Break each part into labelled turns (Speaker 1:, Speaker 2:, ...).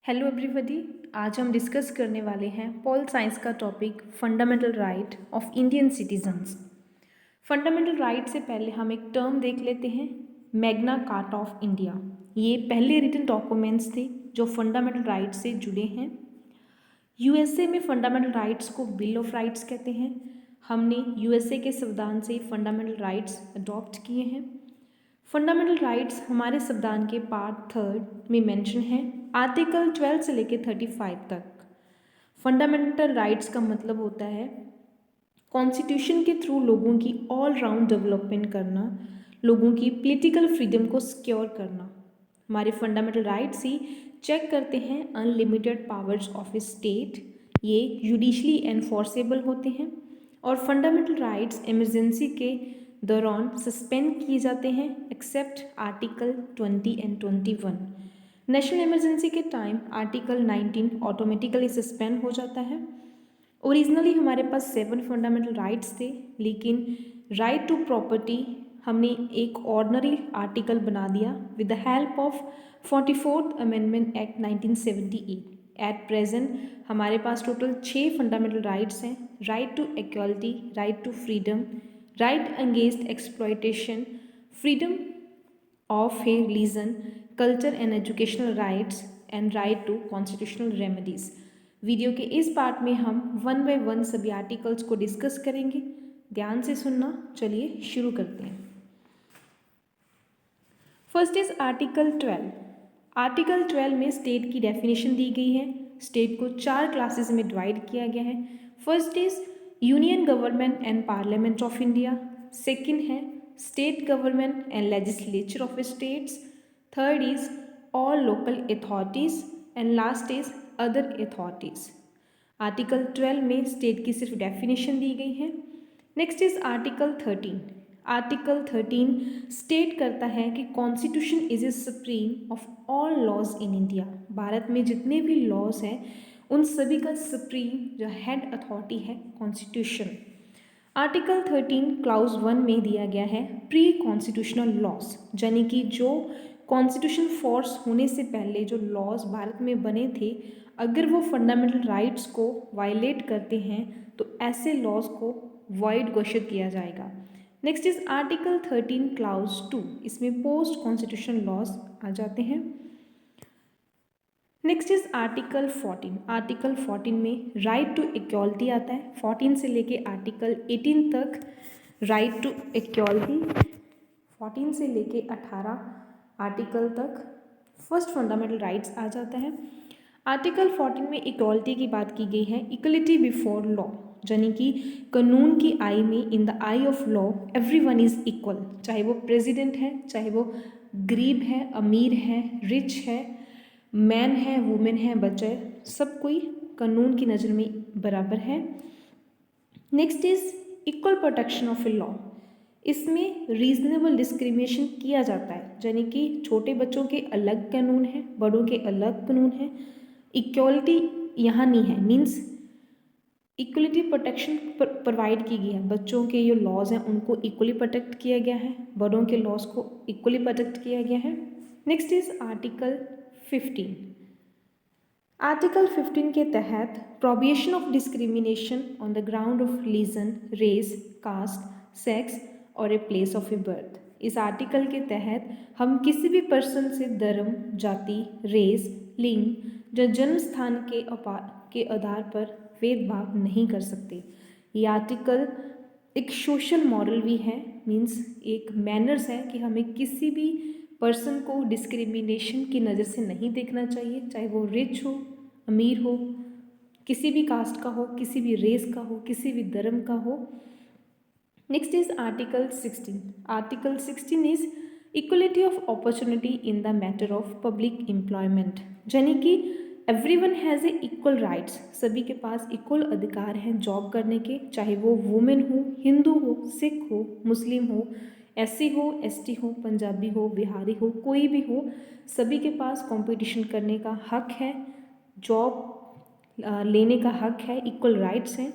Speaker 1: Hello everybody. आज हम discuss करने वाले हैं पॉल साइंस का topic fundamental right of Indian citizens. Fundamental right से पहले हम एक टर्म देख लेते हैं, मैग्ना कार्टा ऑफ इंडिया। ये पहले रिटन डॉक्यूमेंट्स थे जो फंडामेंटल राइट से जुड़े हैं। यूएसए में फंडामेंटल राइट्स को बिल ऑफ राइट्स कहते हैं। हमने यूएसए के संविधान से फंडामेंटल राइट्स अडॉप्ट किए हैं। फंडामेंटल राइट्स हमारे संविधान के पार्ट 3 में मेंशन है, आर्टिकल 12 से लेकर 35 तक। फंडामेंटल राइट्स का मतलब होता है कॉन्स्टिट्यूशन के थ्रू लोगों की ऑल राउंड डेवलपमेंट करना, लोगों की पॉलिटिकल फ्रीडम को सिक्योर करना। हमारे फंडामेंटल राइट्स ही चेक करते हैं unlimited powers of A state, ये जुडिशली एनफोर्सेबल होते हैं। और फंडामेंटल राइट्स इमरजेंसी के दौरान सस्पेंड किए जाते हैं except article 20 and 21। National emergency के टाइम आर्टिकल 19 ऑटोमेटिकली सस्पेंड हो जाता है। ओरिजिनली हमारे पास 7 फंडामेंटल राइट्स थे, लेकिन राइट टू प्रॉपर्टी हमने एक ऑर्डनरी आर्टिकल बना दिया with the help of 44th amendment act 1978। At present हमारे पास टोटल 6 फंडामेंटल राइट्स हैं, right to equality, right to freedom, right against exploitation, freedom of a religion, culture and educational rights and right to constitutional remedies. Video के इस part में हम 1 bye 1 सभी articles को discuss करेंगे। ध्यान से सुनना। चलिए शुरू करते हैं। First is article 12। आर्टिकल 12 में स्टेट की डेफिनेशन दी गई है। स्टेट को 4 क्लासेस में डिवाइड किया गया है। First is union government and parliament of India. Second है state government and legislature of states. Third is all local authorities and last is other authorities. Article 12 में स्टेट की सिर्फ डेफिनेशन दी गई है। Next is article 13। Article 13 state करता है कि constitution is a supreme of all laws in India. Bharat में जितने भी लॉज हैं उन सभी का सुप्रीम जो हेड अथॉरिटी है कॉन्स्टिट्यूशन। आर्टिकल 13 क्लाउज 1 में दिया गया है प्री कॉन्स्टिट्यूशनल लॉज, यानी कि जो कॉन्स्टिट्यूशन फोर्स होने से पहले जो लॉज भारत में बने थे, अगर वो फंडामेंटल राइट्स को वायलेट करते हैं तो ऐसे लॉज को वॉइड घोषित किया जाएगा। नेक्स्ट इज आर्टिकल 13 क्लाउज 2, इसमें पोस्ट कॉन्स्टिट्यूशनल लॉज आ जाते हैं। Next is article 14। आर्टिकल 14 में राइट टू इक्वालिटी आता है। 14 से लेके आर्टिकल 18 तक राइट टू इक्वालिटी, 14 से लेके 18 आर्टिकल तक फर्स्ट फंडामेंटल राइट्स आ जाता है। आर्टिकल 14 में इक्वालिटी की बात की गई है, इक्वलिटी बिफोर लॉ, यानी कि कानून की आई में, in the I of law everyone is equal, चाहे वो प्रेसिडेंट है, चाहे वो गरीब है, अमीर है, रिच है, मैन है, वुमेन है, बच्चा है, सब कोई कानून की नज़र में बराबर है। Next is equal protection of a law. इसमें रीजनेबल डिस्क्रिमिनेशन किया जाता है, यानी कि छोटे बच्चों के अलग कानून हैं, बड़ों के अलग कानून हैं। इक्वलिटी यहाँ नहीं है, मीन्स इक्वलिटी प्रोटेक्शन प्रोवाइड की गई है। बच्चों के जो लॉज हैं उनको इक्वली प्रोटेक्ट किया गया है, बड़ों के लॉज को इक्वली प्रोटेक्ट किया गया है। Next is article 15। आर्टिकल 15 के तहत prohibition of discrimination on the ground of religion, race, caste, sex और a place of a birth. इस आर्टिकल के तहत हम किसी भी पर्सन से धर्म, जाति, रेस, लिंग या जन्म स्थान के आधार पर भेदभाव नहीं कर सकते। ये आर्टिकल एक सोशल मॉरल भी है, मीन्स एक मैनर्स है कि हमें किसी भी पर्सन को डिस्क्रिमिनेशन की नज़र से नहीं देखना चाहिए, चाहे वो रिच हो, अमीर हो, किसी भी कास्ट का हो, किसी भी रेस का हो, किसी भी धर्म का हो। Next is article 16। Article 16 is equality of opportunity in the matter of public employment, यानी कि everyone has a equal rights, सभी के पास इक्वल अधिकार हैं जॉब करने के, चाहे वो वुमेन हो, हिंदू हो, सिख हो, मुस्लिम हो, एससी हो, एसटी हो, पंजाबी हो, बिहारी हो, कोई भी हो, सभी के पास कंपटीशन करने का हक है, जॉब लेने का हक है, इक्वल राइट्स हैं।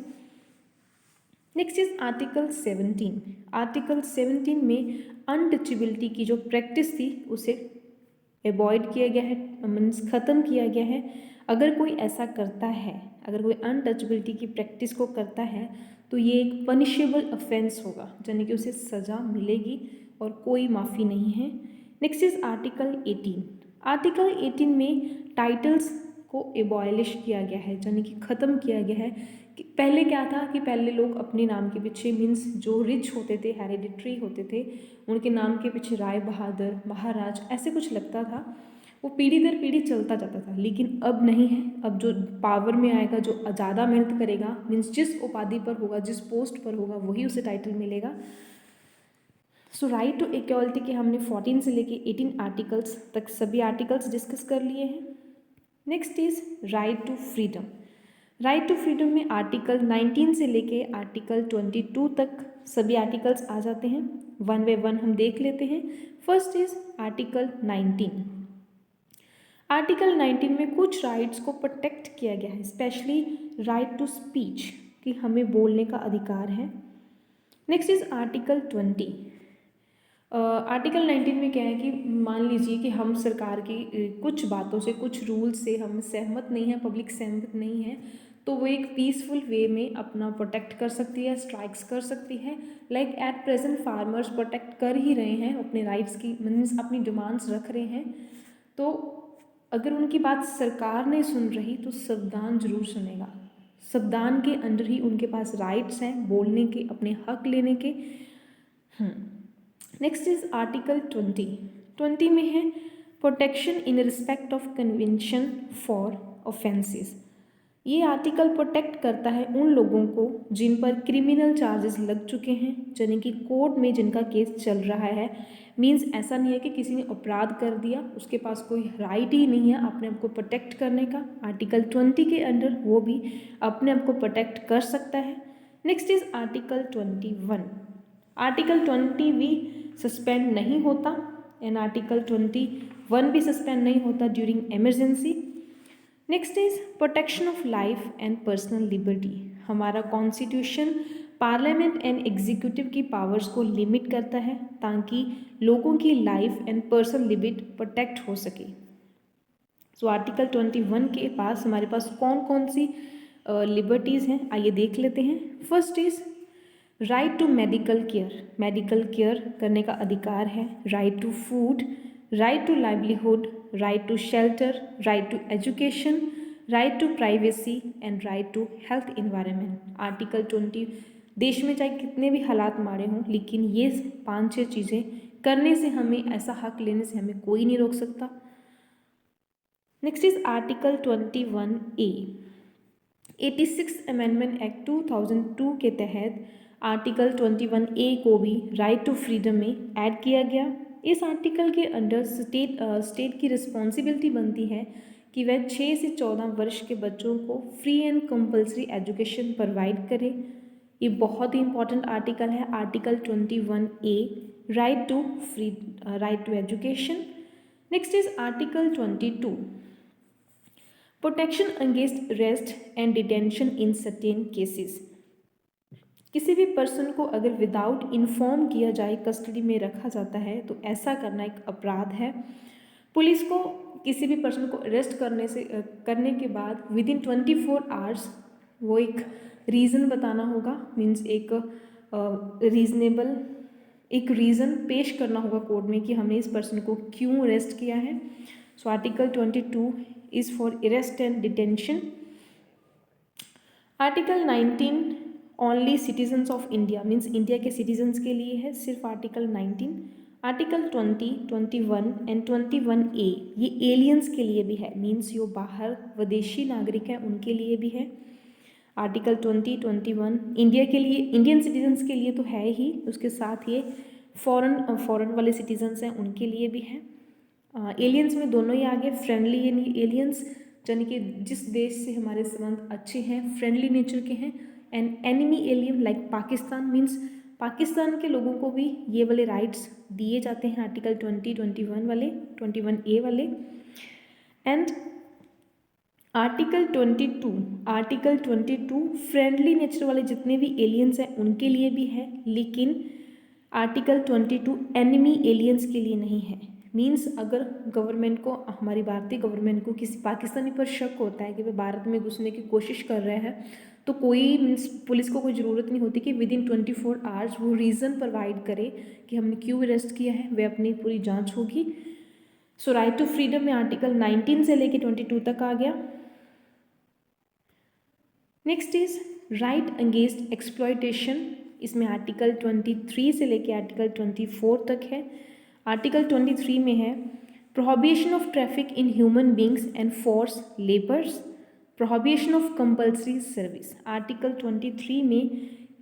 Speaker 1: Next is article 17। आर्टिकल 17 में अनटचेबिलिटी की जो प्रैक्टिस थी उसे अवॉइड किया गया है, मीन्स ख़त्म किया गया है। अगर कोई ऐसा करता है, अगर कोई अनटचबिलिटी की प्रैक्टिस को करता है तो ये एक पनिशेबल ऑफेंस होगा, यानी कि उसे सज़ा मिलेगी और कोई माफ़ी नहीं है। Next is article 18। आर्टिकल 18 में टाइटल्स को एबॉलिश किया गया है, यानी कि ख़त्म किया गया है। कि पहले क्या था कि पहले लोग अपने नाम के पीछे, मीन्स जो रिच होते थे, हेरिडिटरी होते थे, उनके नाम के पीछे राय बहादुर, महाराज ऐसे कुछ लगता था, वो पीढ़ी दर पीढ़ी चलता जाता था। लेकिन अब नहीं है। अब जो पावर में आएगा, जो ज़्यादा मेहनत करेगा, मीन्स जिस उपाधि पर होगा, जिस पोस्ट पर होगा, वही उसे टाइटल मिलेगा। सो राइट टू इक्वालिटी के हमने 14 से लेके 18 आर्टिकल्स तक सभी आर्टिकल्स डिस्कस कर लिए हैं। Next is right to freedom. Right to freedom में आर्टिकल 19 से लेके आर्टिकल 22 तक सभी आर्टिकल्स आ जाते हैं। वन बाय वन हम देख लेते हैं। First is article 19। आर्टिकल 19 में कुछ राइट्स को प्रोटेक्ट किया गया है, स्पेशली राइट टू स्पीच, कि हमें बोलने का अधिकार है। Next is article 20। आर्टिकल 19 में क्या है कि मान लीजिए कि हम सरकार की कुछ बातों से, कुछ रूल से हम सहमत नहीं हैं, पब्लिक सहमत नहीं है, तो वो एक पीसफुल वे में अपना प्रोटेक्ट कर सकती है, स्ट्राइक्स कर सकती है। Like at present farmers protect कर ही रहे हैं अपने राइट्स की, मीन्स अपनी डिमांड्स रख रहे हैं। तो अगर उनकी बात सरकार नहीं सुन रही तो संविधान जरूर सुनेगा। संविधान के अंदर ही उनके पास राइट्स हैं बोलने के, अपने हक लेने के। नेक्स्ट इज आर्टिकल 20 में है protection in respect of convention for offences. ये आर्टिकल प्रोटेक्ट करता है उन लोगों को जिन पर क्रिमिनल चार्जेस लग चुके हैं, यानी कि कोर्ट में जिनका केस चल रहा है। मींस ऐसा नहीं है कि किसी ने अपराध कर दिया, उसके पास कोई राइट ही नहीं है अपने आप को प्रोटेक्ट करने का। आर्टिकल 20 के अंडर वो भी अपने आप को प्रोटेक्ट कर सकता है। Next is article 21। आर्टिकल 20 भी सस्पेंड नहीं होता एंड आर्टिकल 21 भी सस्पेंड नहीं होता during emergency. Next is protection of life and personal liberty. हमारा कॉन्स्टिट्यूशन पार्लियामेंट एंड एग्जीक्यूटिव की पावर्स को लिमिट करता है ताकि लोगों की life and personal liberty protect हो सके। सो आर्टिकल 21 के पास हमारे पास कौन कौन सी लिबर्टीज़ हैं, आइए देख लेते हैं। First is right to medical care. Medical care करने का अधिकार है। Right to food, right to livelihood, right to shelter, right to education, right to privacy and right to health environment. Article 20 देश में चाहे कितने भी हालात मारे हों, लेकिन ये 5-6 चीज़ें करने से, हमें ऐसा हक लेने से हमें कोई नहीं रोक सकता। Next is article 21A। 86 amendment act 2002 के तहत आर्टिकल 21A को भी राइट टू फ्रीडम में ऐड किया गया। इस आर्टिकल के अंडर स्टेट की रिस्पॉन्सिबिलिटी बनती है कि वह 6 से 14 वर्ष के बच्चों को free and compulsory education provide करे। ये बहुत ही इंपॉर्टेंट आर्टिकल है, article 21A, right to education. Next is article 22, protection against arrest and detention in certain cases. किसी भी पर्सन को अगर विदाउट इन्फॉर्म किया जाए कस्टडी में रखा जाता है तो ऐसा करना एक अपराध है। पुलिस को किसी भी पर्सन को अरेस्ट करने के बाद विदिन 24 आवर्स वो एक रीज़न बताना होगा, मीन्स एक रीज़न पेश करना होगा कोर्ट में कि हमने इस पर्सन को क्यों अरेस्ट किया है। So article 22 is for arrest and detention. Article 19 only citizens of India, means India के सिटीजन्स के लिए है, सिर्फ आर्टिकल 19। आर्टिकल 20, 21 एंड 21A ये एलियंस के लिए भी है, मीन्स जो बाहर विदेशी नागरिक हैं उनके लिए भी है। आर्टिकल 20, 21 इंडिया के लिए, इंडियन सिटीजन्स के लिए तो है ही, उसके साथ ये फॉरेन वाले सिटीजन्स हैं उनके लिए भी है। एलियंस में दोनों ही आगे, फ्रेंडली एलियंस यानी कि जिस देश से हमारे संबंध अच्छे हैं, फ्रेंडली नेचर के हैं, and enemy alien like Pakistan, means Pakistan के लोगों को भी ये वाले राइट्स दिए जाते हैं आर्टिकल 20, 21 वाले, 21A वाले। एंड आर्टिकल 22 फ्रेंडली नेचर वाले जितने भी एलियंस हैं उनके लिए भी है, लेकिन आर्टिकल 22 एनिमी एलियंस के लिए नहीं है, मीन्स अगर गवर्नमेंट को, हमारी भारतीय गवर्नमेंट को किसी पाकिस्तानी पर शक होता है कि वे भारत में घुसने की कोशिश कर रहे हैं, तो कोई मीन्स पुलिस को कोई ज़रूरत नहीं होती कि विदिन 24 आवर्स वो रीज़न प्रोवाइड करे कि हमने क्यों अरेस्ट किया है, वे अपनी पूरी जांच होगी। सो राइट टू फ्रीडम में आर्टिकल 19 से लेके 22 तक आ गया। Next is right against exploitation, इसमें आर्टिकल 23 से लेके आर्टिकल 24 तक है। आर्टिकल 23 में है prohibition of traffic in human beings and force labours, prohibition of compulsory service. Article 23 में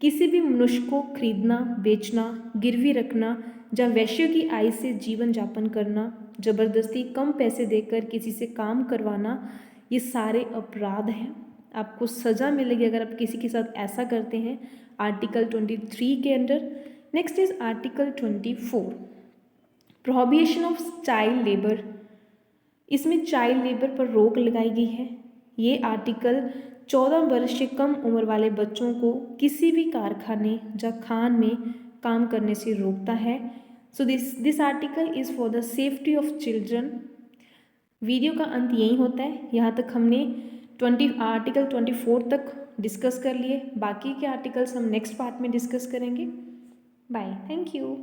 Speaker 1: किसी भी मनुष्य को खरीदना, बेचना, गिरवी रखना या वैश्य की आय से जीवन यापन करना, जबरदस्ती कम पैसे देकर किसी से काम करवाना, ये सारे अपराध हैं। आपको सज़ा मिलेगी अगर आप किसी के साथ ऐसा करते हैं, आर्टिकल 23 के under. Next is article 24 prohibition of child labour, इसमें चाइल्ड लेबर पर रोक लगाई गई है। ये आर्टिकल 14 वर्ष से कम उम्र वाले बच्चों को किसी भी कारखाने या खान में काम करने से रोकता है। So this article is for the safety of children. Video का अंत यही होता है। यहाँ तक हमने आर्टिकल 24 तक डिस्कस कर लिए, बाकी के आर्टिकल्स हम नेक्स्ट पार्ट में डिस्कस करेंगे। Bye, thank you.